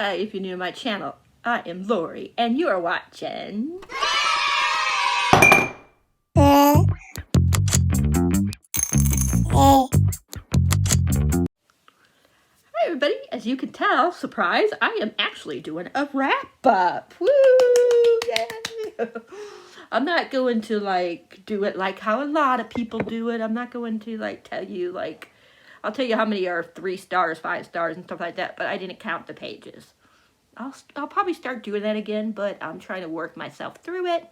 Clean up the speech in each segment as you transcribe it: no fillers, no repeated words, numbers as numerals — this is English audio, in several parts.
Hi, if you're new to my channel, I am Lori, and you are watching... Hi everybody, as you can tell, surprise, I am actually doing a wrap-up. Woo! Yay! I'm not going to, do it like how a lot of people do it. I'm not going to, tell you, I'll tell you how many are 3 stars, 5 stars, and stuff like that, but I didn't count the pages. I'll probably start doing that again, but I'm trying to work myself through it.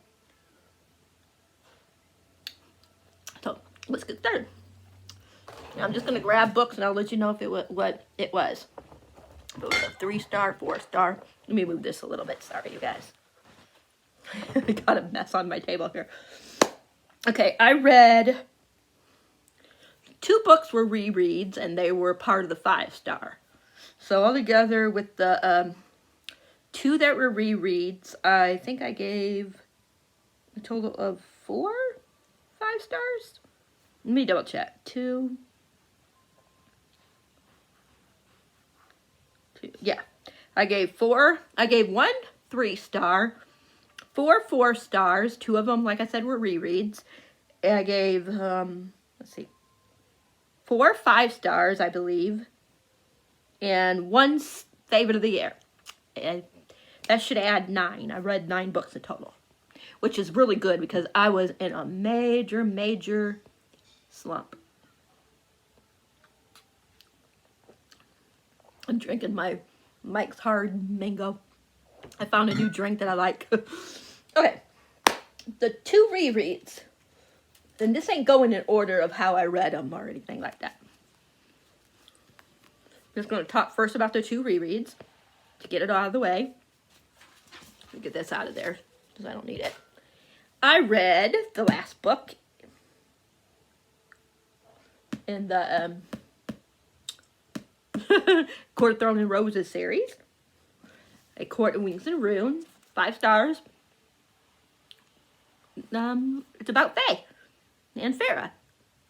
So, let's get started. I'm just going to grab books and I'll let you know if what it was. If it was a 3-star, 4-star. Let me move this a little bit. Sorry, you guys. I got a mess on my table here. Okay, I read 2 books were rereads and they were part of the 5-star. So altogether with the 2 that were rereads, I think I gave a total of 4 5 stars. Let me double check. 2. Yeah, I gave 4. I gave 1 3-star, 4 4 stars. 2 of them, like I said, were rereads. And I gave let's see, 4 5 stars, I believe, and 1 favorite of the year. And that should add 9. I read 9 books in total, which is really good because I was in a major slump. I'm drinking my Mike's Hard Mango. I found a new drink that I like. Okay, the 2 rereads. And this ain't going in order of how I read them or anything like that. I'm just going to talk first about the 2 rereads to get it out of the way. Let me get this out of there because I don't need it. I read the last book in the Court of Thorns and Roses series. A Court of Wings and Ruin, 5 stars. It's about Faye and Farah,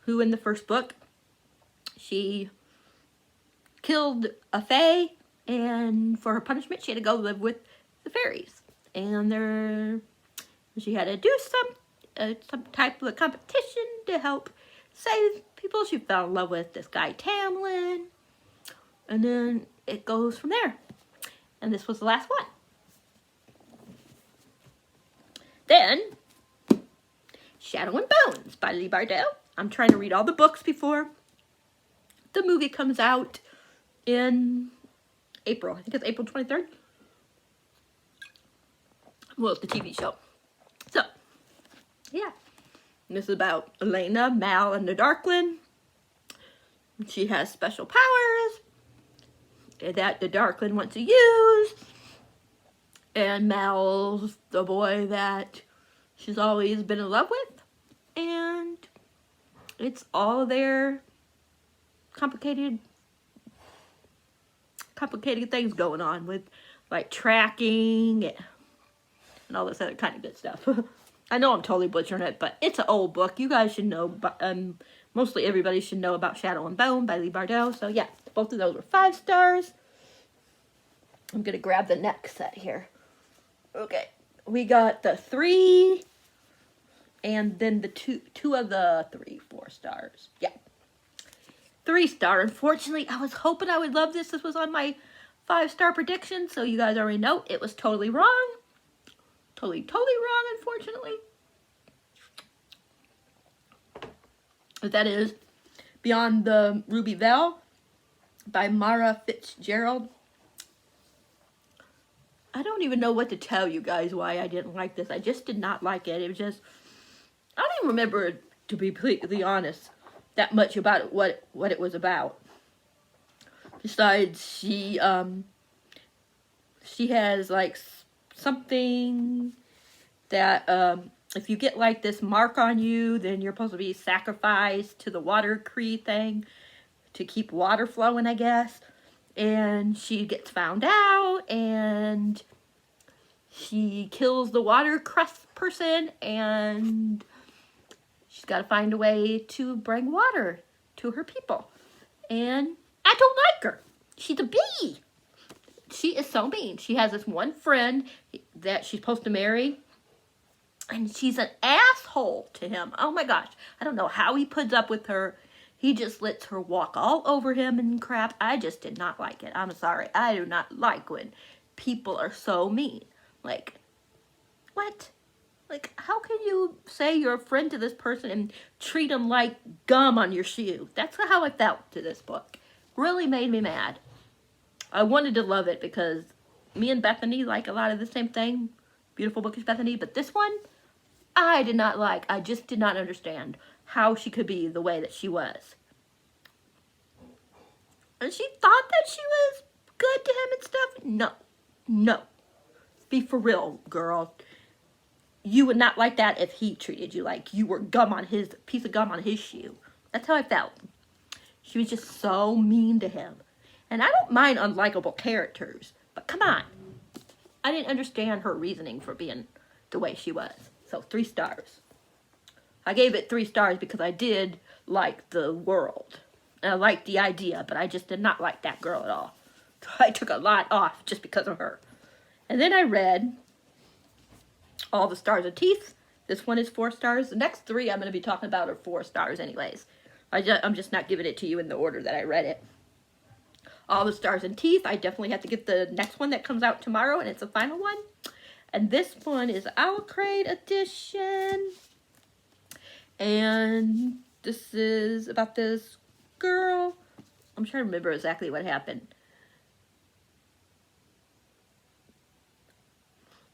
who in the first book, she killed a Fae, and for her punishment, she had to go live with the fairies. And she had to do some type of a competition to help save people. She fell in love with this guy, Tamlin. And then it goes from there. And this was the last one. Then, Shadow and Bones by Lee Bardell. I'm trying to read all the books before the movie comes out in April. I think it's April 23rd. Well, it's the TV show. So, yeah. This is about Elena, Mal, and the Darkling. She has special powers that the Darkling wants to use. And Mal's the boy that she's always been in love with. And it's all their complicated things going on with tracking and all this other kind of good stuff. I know I'm totally butchering it, but it's an old book. You guys should know, but mostly everybody should know about Shadow and Bone by Lee Bardell. So yeah, both of those were 5 stars. I'm gonna grab the next set here. Okay, we got the 3 and then the two of the 3 4 stars. Yeah, 3-star. Unfortunately, I was hoping I would love this. This was on my 5-star prediction, so you guys already know it was totally wrong. Totally wrong, unfortunately. But that is Beyond the Ruby Vel by Mara Fitzgerald. I don't even know what to tell you guys why I didn't like this. I just did not like it. It was just, I don't even remember, to be completely honest, that much about it, what it was about. Besides, she has something that if you get this mark on you, then you're supposed to be sacrificed to the water cree thing to keep water flowing, I guess. And she gets found out, and she kills the water crest person, and she's got to find a way to bring water to her people. And I don't like her. She's a bee. she is so mean. She has this one friend that she's supposed to marry, and she's an asshole to him. Oh my gosh. I don't know how he puts up with her. He just lets her walk all over him and crap. I just did not like it. I'm sorry. I do not like when people are so mean. Like, what? Like, how can you say you're a friend to this person and treat them like gum on your shoe? That's how I felt to this book. Really made me mad. I wanted to love it because me and Bethany like a lot of the same thing. Beautiful Bookish Bethany. But this one, I did not like. I just did not understand how she could be the way that she was. And she thought that she was good to him and stuff. No. No. Be for real, girl. You would not like that if he treated you like you were gum on his, piece of gum on his shoe. That's how I felt. She was just so mean to him. And I don't mind unlikable characters, but come on. I didn't understand her reasoning for being the way she was. So 3 stars. I gave it 3 stars because I did like the world. And I liked the idea, but I just did not like that girl at all. So I took a lot off just because of her. And then I read All the Stars of Teeth. This one is 4 stars. The next 3 I'm going to be talking about are 4 stars anyways. I'm just not giving it to you in the order that I read it. All the Stars and Teeth. I definitely have to get the next one that comes out tomorrow, and it's the final one. And this one is Owl Crate edition. And this is about this girl. I'm trying to remember exactly what happened.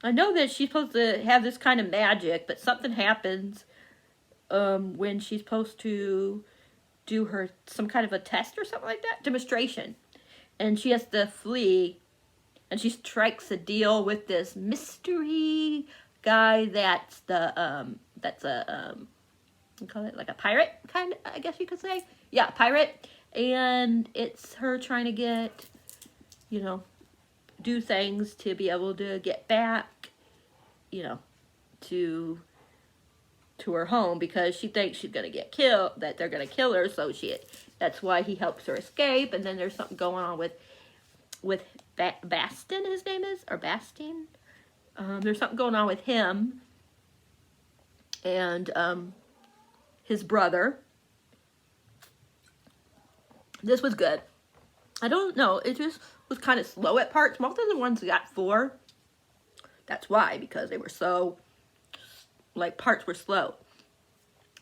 I know that she's supposed to have this kind of magic, but something happens when she's supposed to do some kind of a test or something like that, demonstration. And she has to flee, and she strikes a deal with this mystery guy that's you call it like a pirate, kind of, I guess you could say. Yeah, pirate. And it's her trying to get, you know, do things to be able to get back, you know, to her home, because she thinks she's going to get killed, that they're going to kill her, so that's why he helps her escape. And then there's something going on with Bastin, his name is, or Bastine. There's something going on with him and his brother. This was good. I don't know, it just was kind of slow at parts. Most of the ones got 4. That's why, because they were so, like, parts were slow.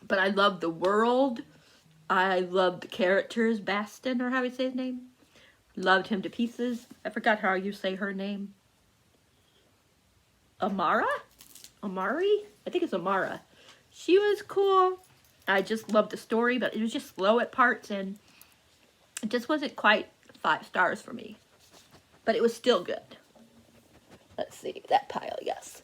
But I loved the world. I loved the characters. Bastin, or how you say his name. Loved him to pieces. I forgot how you say her name. Amara? Amari? I think it's Amara. She was cool. I just loved the story, but it was just slow at parts, and it just wasn't quite 5 stars for me. But it was still good. Let's see, that pile, yes.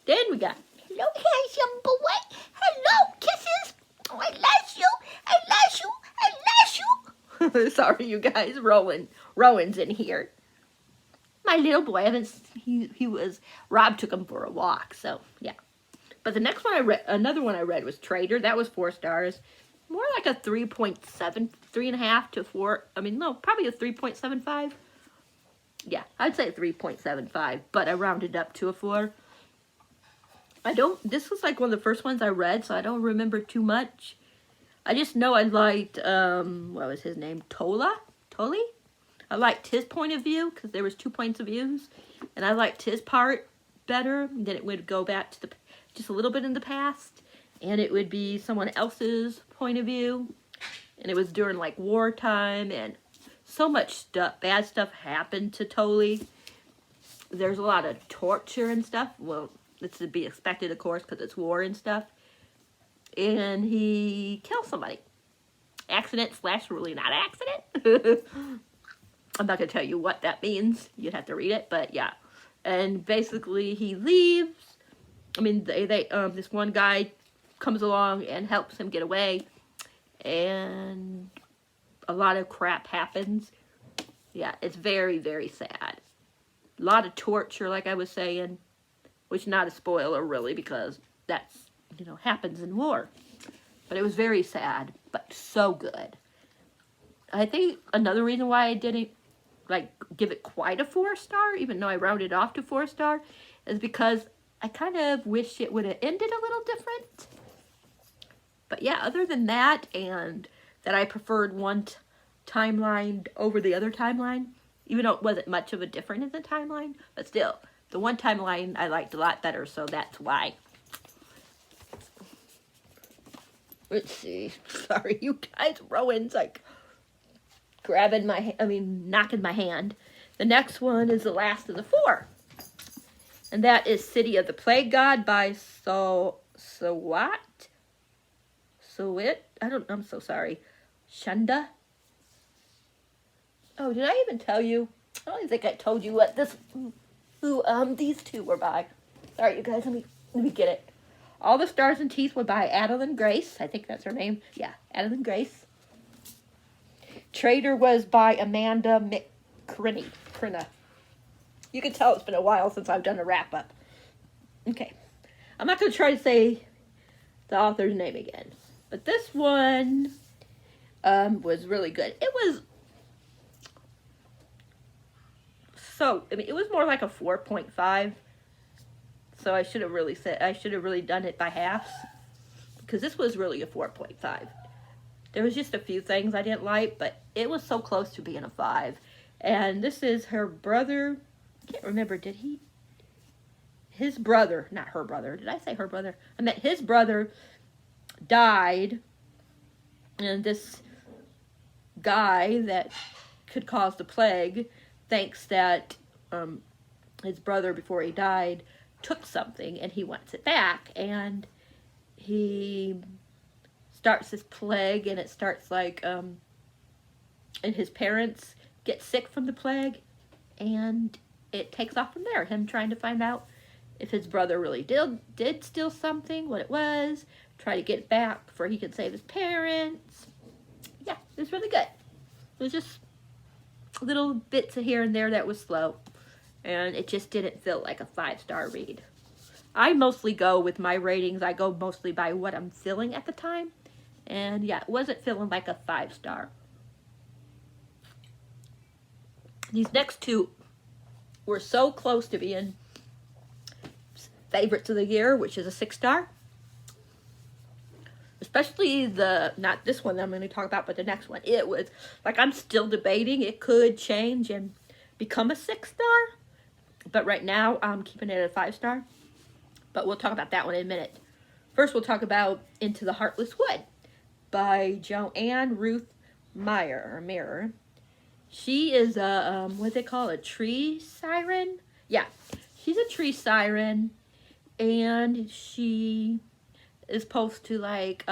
Then we got, hello, handsome boy. Hello, kisses. Oh, I love you. I love you. I love you. Sorry, you guys. Rowan's in here. My little boy, Rob took him for a walk, so, yeah. But the next one another one I read was Trader. That was 4 stars. More like a 3.7, 3.5 to 4. I mean, no, probably a 3.75. Yeah, I'd say 3.75, but I rounded up to a 4. This was like one of the first ones I read, so I don't remember too much. I just know I liked, what was his name? Tolly? I liked his point of view, because there was 2 points of views, and I liked his part better. Then it would go back to just a little bit in the past, and it would be someone else's point of view, and it was during, like, wartime, and so much bad stuff happened to Tolly. There's a lot of torture and stuff. Well, it's to be expected, of course, because it's war and stuff. And he kills somebody. Accident / really not accident. I'm not going to tell you what that means. You'd have to read it, but yeah. And basically he leaves. I mean, this one guy comes along and helps him get away. And a lot of crap happens. Yeah, it's very, very sad. A lot of torture, like I was saying, which not a spoiler really, because that's, you know, happens in war. But it was very sad, but so good. I think another reason why I didn't like give it quite a 4-star, even though I rounded off to 4-star, is because I kind of wish it would have ended a little different. But yeah, other than that, and that I preferred one timeline over the other timeline, even though it wasn't much of a difference in the timeline, but still, the one timeline I liked a lot better, so that's why. Let's see. Sorry, you guys. Rowan's like grabbing my, knocking my hand. The next one is the last of the 4. And that is City of the Plague God by Sawat? I'm so sorry. Shunda? Oh, did I even tell you? I don't even think I told you what these two were by. Sorry, you guys, let me get it. All the Stars and Teeth were by Adeline Grace. I think that's her name. Yeah, Adeline Grace. Traitor was by Amanda McCrinna. You can tell it's been a while since I've done a wrap-up. Okay. I'm not going to try to say the author's name again. But this one was really good. It was it was more like a 4.5. So I should have really done it by halves, because this was really a 4.5. There was just a few things I didn't like, but it was so close to being a 5. And this is her brother. I can't remember, his brother, not her brother. Did I say her brother? I meant his brother died, and this guy that could cause the plague thinks that his brother, before he died, took something and he wants it back, and he starts this plague, and it starts like and his parents get sick from the plague, and it takes off from there, him trying to find out if his brother really did steal something, what it was, try to get it back before he could save his parents. Yeah, it was really good. It was just little bits of here and there that was slow, and it just didn't feel like a 5-star read. I mostly go with my ratings. I go mostly by what I'm feeling at the time, and yeah, it wasn't feeling like a 5-star. These next two were so close to being favorites of the year, which is a 6-star. Especially not this one that I'm going to talk about, but the next one. It was, like, I'm still debating. It could change and become a 6-star. But right now, I'm keeping it at a 5-star. But we'll talk about that one in a minute. First, we'll talk about Into the Heartless Wood by Joanne Ruth Meyer. She is a, what they call a tree siren? Yeah, she's a tree siren, and she is supposed to, like,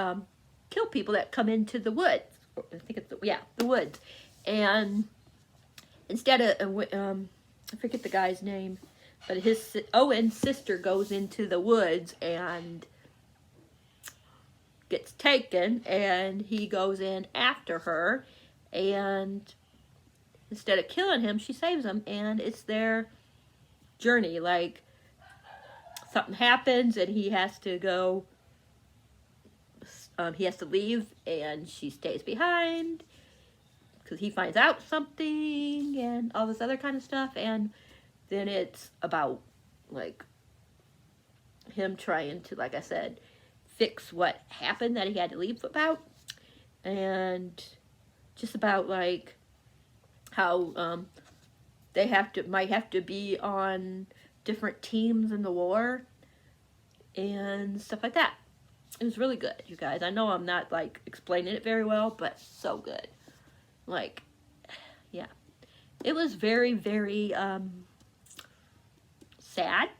kill people that come into the woods. I think it's, the woods. And instead of, I forget the guy's name, but Owen's sister goes into the woods and gets taken, and he goes in after her, and instead of killing him, she saves him, and it's their journey. Like, something happens, and he has to go, he has to leave, and she stays behind, because he finds out something, and all this other kind of stuff, and then it's about, like, him trying to, like I said, fix what happened that he had to leave about, and just about, like, how they might have to be on different teams in the war and stuff like that. It was really good, you guys. I know I'm not, like, explaining it very well, but so good. Like, yeah. It was very, very sad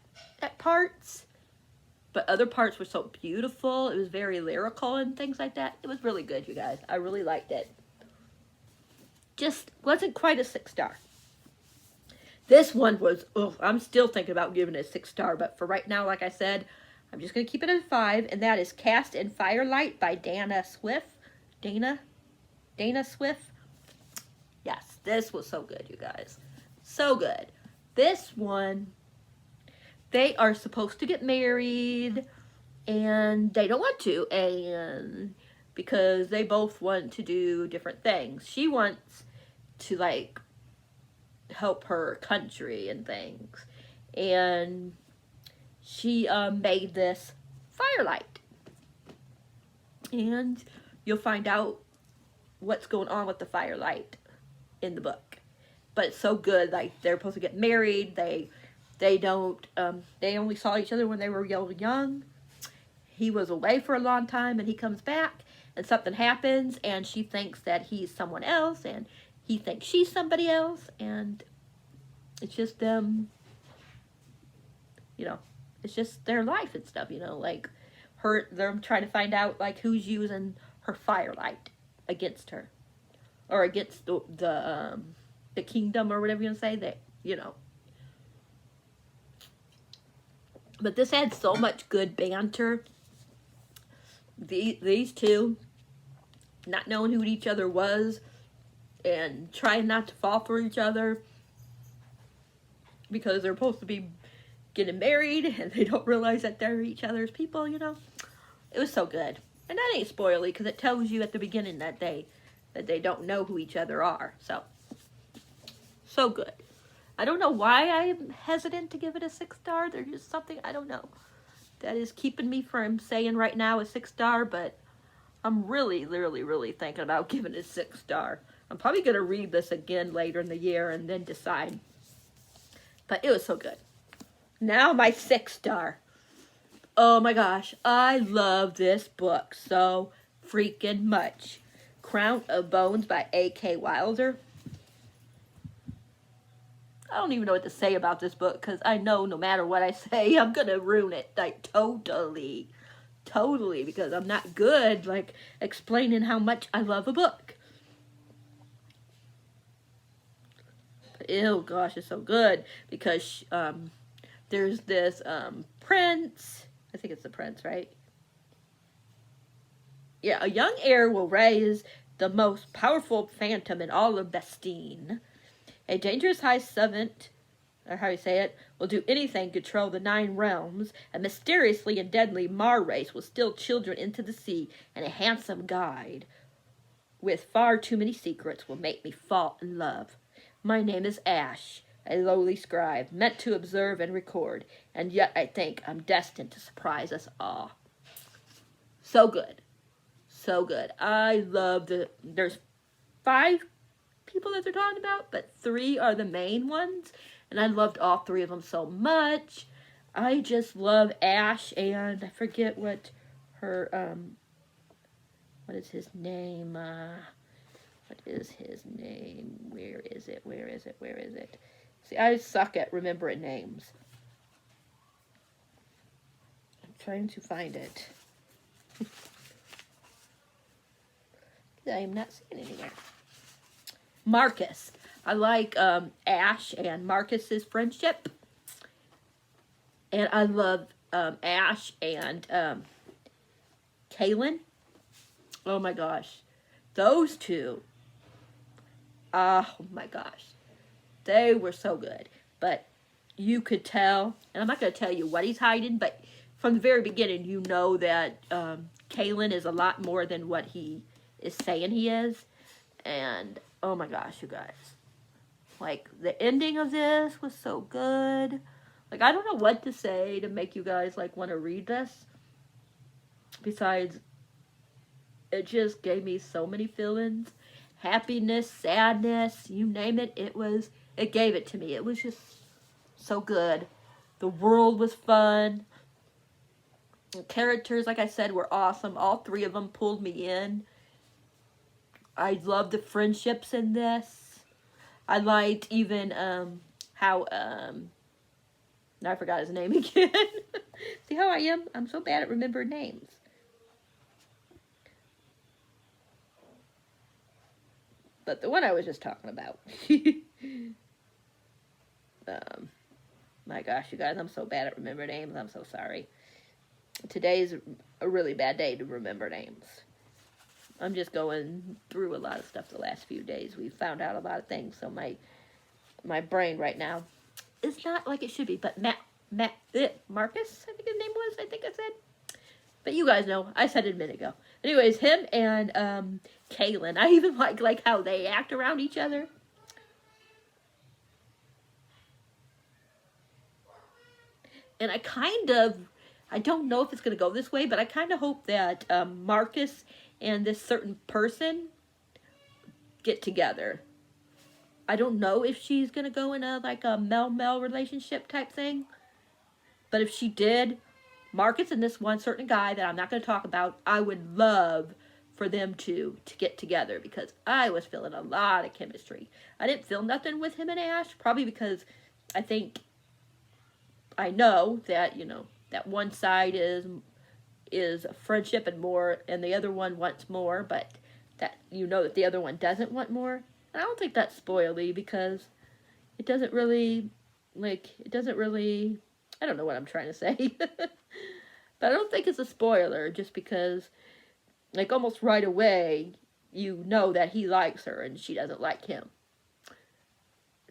at parts, but other parts were so beautiful. It was very lyrical and things like that. It was really good, you guys. I really liked it. Just wasn't quite a 6-star. This one was, I'm still thinking about giving it a 6-star, but for right now, like I said, I'm just going to keep it at a 5, and that is Cast in Firelight by Dana Swift. Dana Swift. Yes, this was so good, you guys. So good. This one, they are supposed to get married, and they don't want to, and because they both want to do different things. She wants to, like, help her country and things. And she made this firelight. And you'll find out what's going on with the firelight in the book. But it's so good. Like, they're supposed to get married. They don't, they only saw each other when they were young. He was away for a long time, and he comes back, and something happens, and she thinks that he's someone else, and he thinks she's somebody else, and it's just them, you know, it's just their life and stuff, you know, like, they're trying to find out, like, who's using her firelight against her, or against the kingdom, or whatever you want to say, that, you know. But this had so much good banter. These two, not knowing who each other was, and trying not to fall for each other, because they're supposed to be getting married, and they don't realize that they're each other's people, you know. It was so good. And that ain't spoily, because it tells you at the beginning that they don't know who each other are. So good. I don't know why I'm hesitant to give it a 6-star. There's just something, I don't know, that is keeping me from saying right now a 6-star, but I'm really thinking about giving it a 6-star. I'm probably going to read this again later in the year and then decide. But it was so good. Now my 6-star. Oh my gosh, I love this book so freaking much. Crown of Bones by A.K. Wilder. I don't even know what to say about this book, because I know no matter what I say, I'm going to ruin it, like, totally, because I'm not good, like, explaining how much I love a book. But, ew, gosh, it's so good, because there's this prince, I think it's the prince, right? Yeah, a young heir will raise the most powerful phantom in all of Bestine. A dangerous high seventh, or how you say it, will do anything to control the 9 realms. A mysteriously and deadly Mar race will steal children into the sea, and a handsome guide with far too many secrets will make me fall in love. My name is Ash, a lowly scribe, meant to observe and record, and yet I think I'm destined to surprise us all. So good. So good. I love there's 5 people that they're talking about, but 3 are the main ones, and I loved all 3 of them so much. I just love Ash, and I forget what her, what is his name, where is it? See, I suck at remembering names. I'm trying to find it. I am not seeing it anywhere. Marcus. I like Ash and Marcus's friendship. And I love Ash and Kaylin. Oh my gosh. Those two. Oh my gosh. They were so good. But you could tell, and I'm not going to tell you what he's hiding, but from the very beginning you know that Kaylin is a lot more than what he is saying he is. And oh my gosh, you guys. Like, the ending of this was so good. Like, I don't know what to say to make you guys, like, want to read this. Besides, it just gave me so many feelings. Happiness, sadness, you name it. It gave it to me. It was just so good. The world was fun. The characters, like I said, were awesome. All 3 of them pulled me in. I loved the friendships in this. I liked even how now I forgot his name again. See how I am? I'm so bad at remembering names. But the one I was just talking about. My gosh, you guys, I'm so bad at remembering names. I'm so sorry. Today's a really bad day to remember names. I'm just going through a lot of stuff the last few days. We found out a lot of things, so my brain right now is not like it should be. But Marcus, I think his name was, I said. But you guys know, I said it a minute ago. Anyways, him and Kaylin, I even like how they act around each other. And I don't know if it's going to go this way, but I kind of hope that Marcus and this certain person get together. I don't know if she's going to go in a Mel relationship type thing. But if she did, Marcus and this one certain guy that I'm not going to talk about, I would love for them to get together, because I was feeling a lot of chemistry. I didn't feel nothing with him and Ash, probably because I know that, that one side is friendship and more, and the other one wants more, but that that the other one doesn't want more. And I don't think that's spoily, because it doesn't really, I don't know what I'm trying to say. But I don't think it's a spoiler, just because, almost right away, that he likes her and she doesn't like him.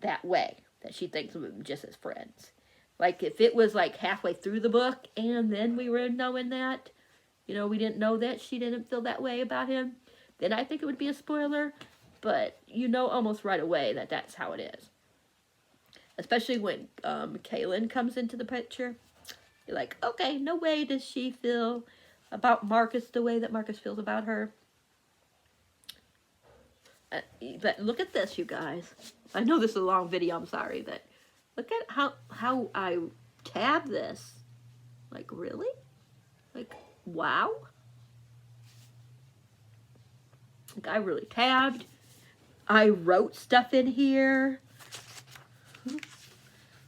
That way, that she thinks of them just as friends. If it was, halfway through the book, and then we were knowing that, we didn't know that she didn't feel that way about him, then I think it would be a spoiler. But almost right away that that's how it is. Especially when Kaylin comes into the picture. You're like, okay, no way does she feel about Marcus the way that Marcus feels about her. But look at this, you guys. I know this is a long video, I'm sorry, but look at how I tab this. Really? Wow. I really tabbed. I wrote stuff in here,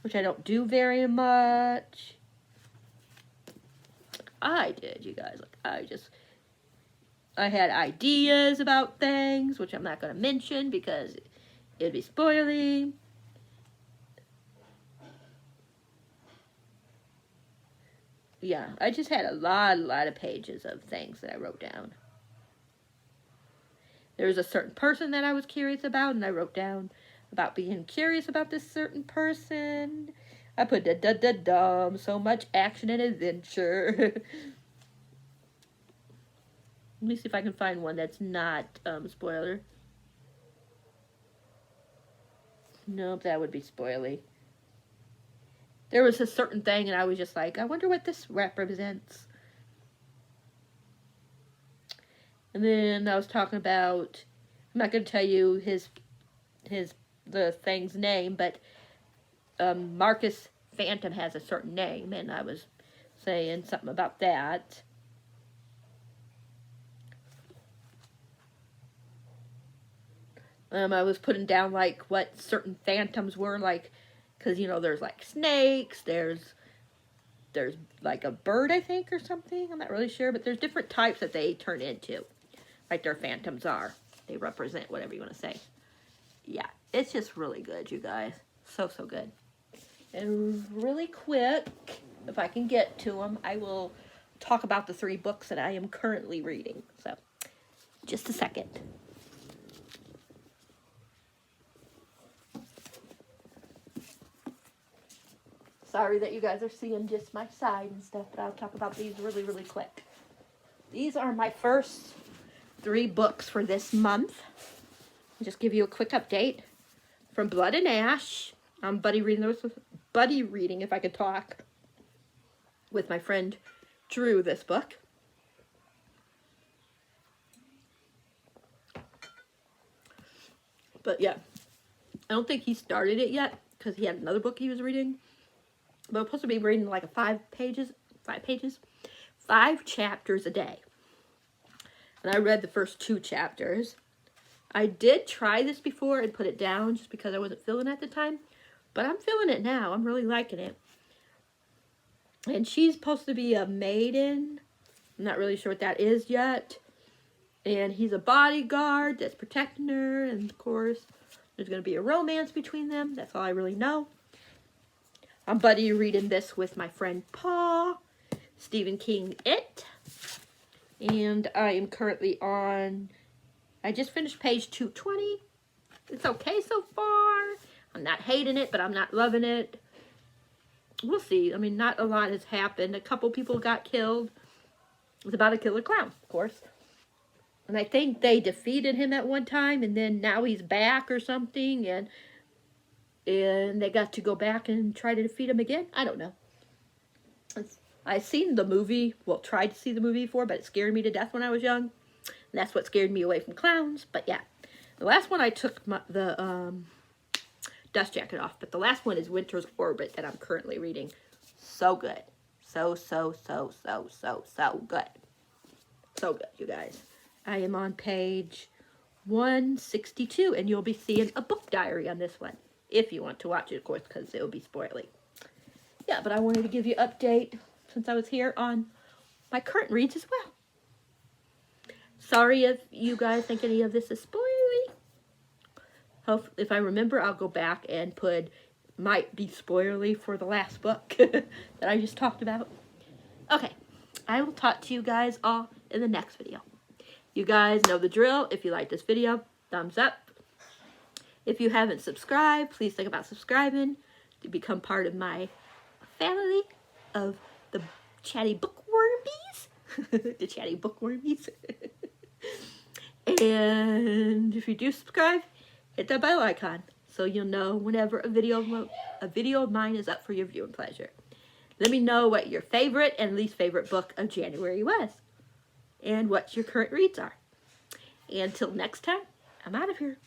which I don't do very much. I did, you guys. I had ideas about things, which I'm not going to mention because it'd be spoiling. Yeah, I just had a lot of pages of things that I wrote down. There was a certain person that I was curious about, and I wrote down about being curious about this certain person. I put so much action and adventure. Let me see if I can find one that's not spoiler. Nope, that would be spoily. There was a certain thing, and I was just like, I wonder what this represents. And then I was talking about, I'm not going to tell you the thing's name, but Marcus Phantom has a certain name, and I was saying something about that. I was putting down what certain phantoms were, because there's snakes, there's a bird, I think, or something. I'm not really sure, but there's different types that they turn into, their phantoms are. They represent whatever you want to say. Yeah, it's just really good, you guys. So good. And really quick, if I can get to them, I will talk about the 3 books that I am currently reading. So, just a second. Sorry that you guys are seeing just my side and stuff, but I'll talk about these really quick. These are my first 3 books for this month. I'll just give you a quick update. From Blood and Ash, I'm buddy reading, if I could talk, with my friend Drew this book. But yeah, I don't think he started it yet because he had another book he was reading. But I'm supposed to be reading 5 chapters a day. And I read the first 2 chapters. I did try this before and put it down just because I wasn't feeling it at the time. But I'm feeling it now. I'm really liking it. And she's supposed to be a maiden. I'm not really sure what that is yet. And he's a bodyguard that's protecting her. And of course, there's going to be a romance between them. That's all I really know. I'm buddy reading this with my friend Paul. Stephen King It. And I am currently on, I just finished page 220. It's okay so far. I'm not hating it, but I'm not loving it. We'll see. I mean, not a lot has happened. A couple people got killed. It was about a killer clown, of course. And I think they defeated him at one time, and then now he's back or something, and they got to go back and try to defeat him again. I don't know. I seen the movie, well, tried to see the movie before, but it scared me to death when I was young. And that's what scared me away from clowns. But yeah, the last one I took the dust jacket off, but the last one is Winter's Orbit that I'm currently reading. So good. So good. So good, you guys. I am on page 162, and you'll be seeing a book diary on this one. If you want to watch it, of course, because it will be spoiling. Yeah, but I wanted to give you an update since I was here on my current reads as well. Sorry if you guys think any of this is spoilery. If I remember, I'll go back and put might be spoilery for the last book that I just talked about. Okay, I will talk to you guys all in the next video. You guys know the drill. If you like this video, thumbs up. If you haven't subscribed, please think about subscribing to become part of my family of the chatty bookwormies. The chatty bookwormies. And if you do subscribe, hit that bell icon so you'll know whenever a video of mine is up for your viewing pleasure. Let me know what your favorite and least favorite book of January was, and what your current reads are. And until next time, I'm out of here.